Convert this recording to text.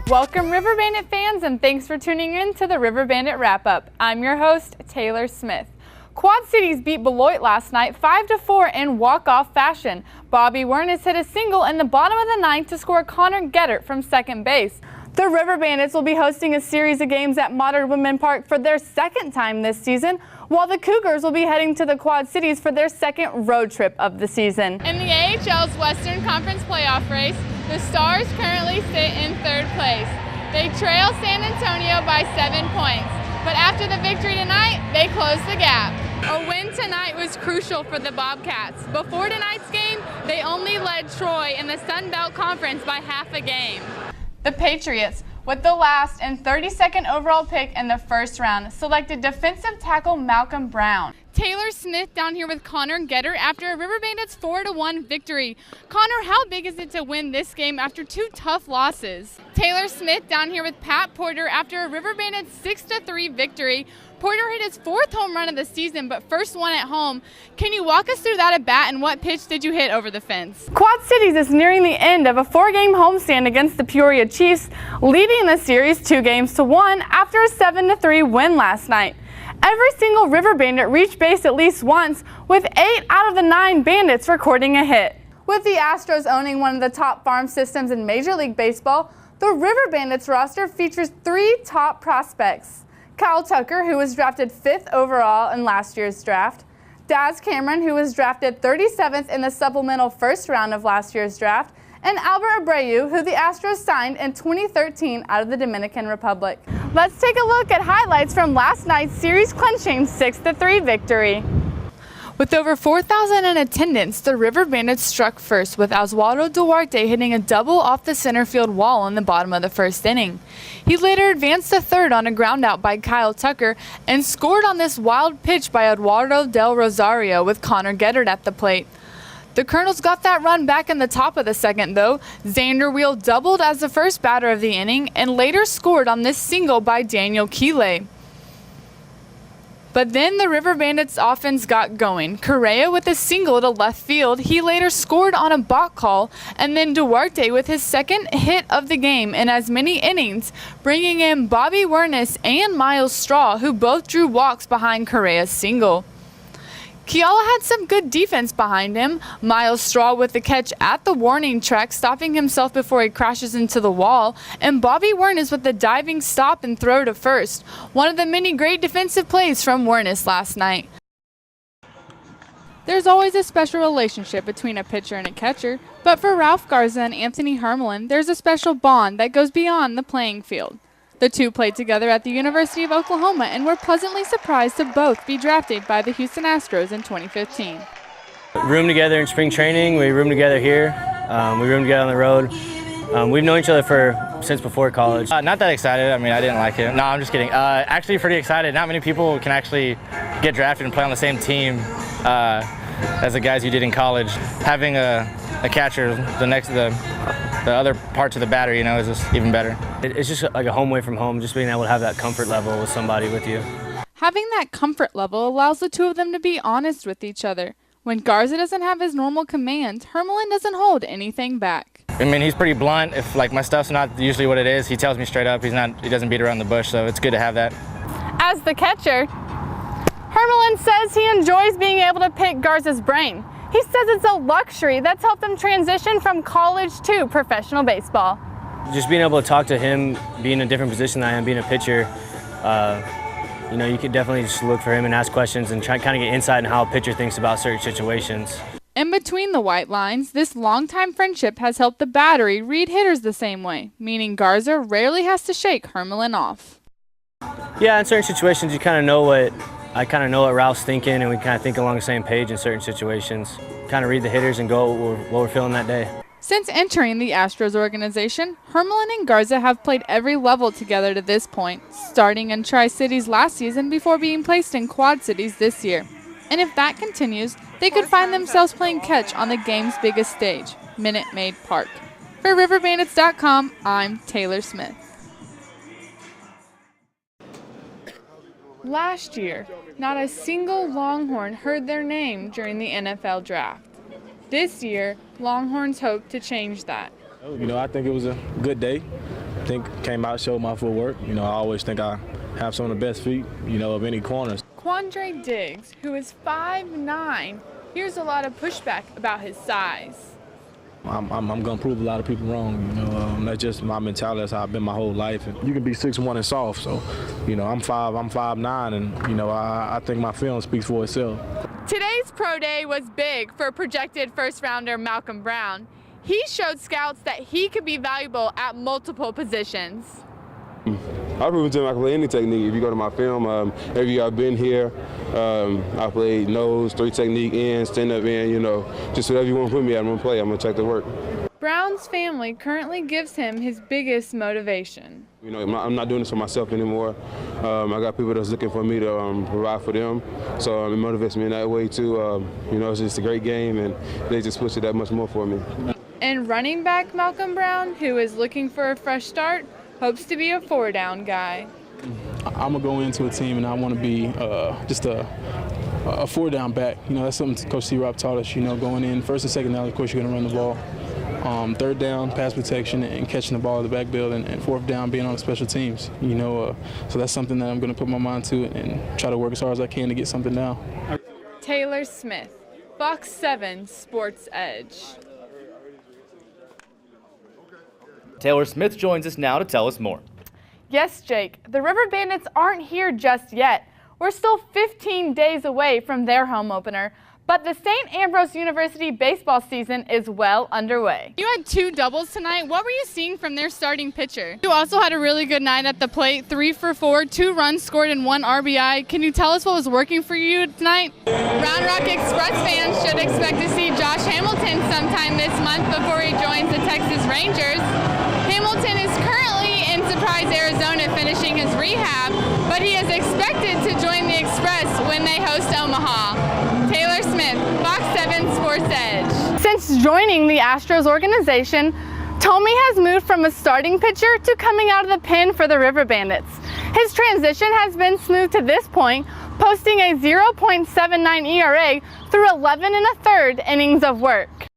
Welcome River Bandit fans, and thanks for tuning in to the River Bandit Wrap-Up. I'm your host, Taylor Smith. Quad Cities beat Beloit last night 5-4 in walk-off fashion. Bobby Wernes hit a single in the bottom of the ninth to score Connor Geddert from second base. The River Bandits will be hosting a series of games at Modern Woodmen Park for their second time this season, while the Cougars will be heading to the Quad Cities for their second road trip of the season. In the AHL's Western Conference playoff race, the Stars currently sit in third place. They trail San Antonio by 7 points, but after the victory tonight, they close the gap. A win tonight was crucial for the Bobcats. Before tonight's game, they only led Troy in the Sun Belt Conference by half a game. The Patriots, with the last and 32nd overall pick in the first round, selected defensive tackle Malcolm Brown. Taylor Smith down here with Connor Geddert after a River Bandits 4-1 victory. Connor, how big is it to win this game after two tough losses? Taylor Smith down here with Pat Porter after a River Bandits 6-3 victory. Porter hit his fourth home run of the season, but first one at home. Can you walk us through that at bat, and what pitch did you hit over the fence? Quad Cities is nearing the end of a 4-game homestand against the Peoria Chiefs, leading the series 2-1 after a 7-3 win last night. Every single River Bandit reached base at least once, with 8 out of the 9 Bandits recording a hit. With the Astros owning one of the top farm systems in Major League Baseball, the River Bandits roster features 3 top prospects. Kyle Tucker, who was drafted 5th overall in last year's draft, Daz Cameron, who was drafted 37th in the supplemental first round of last year's draft, and Albert Abreu, who the Astros signed in 2013 out of the Dominican Republic. Let's take a look at highlights from last night's series-clinching 6-3 victory. With over 4,000 in attendance, the River Bandits struck first, with Oswaldo Duarte hitting a double off the center field wall in the bottom of the first inning. He later advanced to third on a groundout by Kyle Tucker and scored on this wild pitch by Eduardo Del Rosario with Connor Geddert at the plate. The Colonels got that run back in the top of the second, though. Xander Wheel doubled as the first batter of the inning and later scored on this single by Daniel Keeley. But then the River Bandits offense got going. Correa with a single to left field. He later scored on a balk call, and then Duarte with his second hit of the game in as many innings, bringing in Bobby Wernes and Miles Straw, who both drew walks behind Correa's single. Keala had some good defense behind him. Miles Straw with the catch at the warning track, stopping himself before he crashes into the wall, and Bobby Wernes with the diving stop and throw to first. One of the many great defensive plays from Wernes last night. There's always a special relationship between a pitcher and a catcher, but for Ralph Garza and Anthony Hermelin, there's a special bond that goes beyond the playing field. The two played together at the University of Oklahoma and were pleasantly surprised to both be drafted by the Houston Astros in 2015. Roomed together in spring training, we roomed together here, we roomed together on the road. We've known each other since before college. Not that excited, I mean I didn't like it. No, I'm just kidding. Actually pretty excited. Not many people can actually get drafted and play on the same team as the guys you did in college. Having a catcher, the other parts of the batter, you know, is just even better. It's just like a home away from home, just being able to have that comfort level with somebody with you. Having that comfort level allows the two of them to be honest with each other. When Garza doesn't have his normal command, Hermelin doesn't hold anything back. I mean, he's pretty blunt. If like my stuff's not usually what it is, he tells me straight up. He doesn't beat around the bush, so it's good to have that. As the catcher, Hermelin says he enjoys being able to pick Garza's brain. He says it's a luxury that's helped him transition from college to professional baseball. Just being able to talk to him, being in a different position than I am, being a pitcher, you know, you could definitely just look for him and ask questions and try kind of get insight on how a pitcher thinks about certain situations. In between the white lines, this longtime friendship has helped the battery read hitters the same way, meaning Garza rarely has to shake Hermelin off. Yeah, in certain situations you kind of know I kind of know what Ralph's thinking, and we kind of think along the same page in certain situations. Kind of read the hitters and go what we're feeling that day. Since entering the Astros organization, Hermelin and Garza have played every level together to this point, starting in Tri-Cities last season before being placed in Quad Cities this year. And if that continues, they could find themselves playing catch on the game's biggest stage, Minute Maid Park. For RiverBandits.com, I'm Taylor Smith. Last year, not a single Longhorn heard their name during the NFL draft. This year, Longhorns hope to change that. You know, I think it was a good day. think came out, showed my footwork. You know, I always think I have some of the best feet, you know, of any corners. Quandre Diggs, who is 5'9", hears a lot of pushback about his size. I'm going to prove a lot of people wrong, you know. That's just my mentality. That's how I've been my whole life. And you can be 6'1" and soft, so, you know, I'm 5'9", and, you know, I think my film speaks for itself. Today's pro day was big for projected first-rounder Malcolm Brown. He showed scouts that he could be valuable at multiple positions. I've proven to him I can play any technique. If you go to my film, every year I've been here, I played nose, 3 technique in, stand-up in, you know, just whatever you want to put me at, I'm going to play. I'm going to check the work. Brown's family currently gives him his biggest motivation. You know, I'm not doing this for myself anymore. I got people that's looking for me to provide for them, so it motivates me in that way too. You know, it's just a great game, and they just push it that much more for me. And running back Malcolm Brown, who is looking for a fresh start, hopes to be a 4-down guy. I'm going to go into a team and I want to be just a 4-down back. You know, that's something Coach C-Rob taught us, you know, going in first and second down, of course, you're going to run the ball. 3rd down, pass protection and catching the ball at the backfield, and 4th down, being on the special teams. You know, so that's something that I'm going to put my mind to and try to work as hard as I can to get something now. Taylor Smith, Fox 7 Sports Edge. Taylor Smith joins us now to tell us more. Yes, Jake, the River Bandits aren't here just yet. We're still 15 days away from their home opener, but the St. Ambrose University baseball season is well underway. You had 2 doubles tonight. What were you seeing from their starting pitcher? You also had a really good night at the plate, 3 for 4, 2 runs scored and 1 RBI. Can you tell us what was working for you tonight? Round Rock Express fans should expect to see Josh Hamilton sometime this month before he joins the Texas Rangers. Hamilton is currently in Surprise, Arizona, finishing his rehab, but he is expected to join the Express when they host Omaha. Taylor Smith, Fox 7 Sports Edge. Since joining the Astros organization, Tommy has moved from a starting pitcher to coming out of the pen for the River Bandits. His transition has been smooth to this point, posting a 0.79 ERA through 11 1/3 innings of work.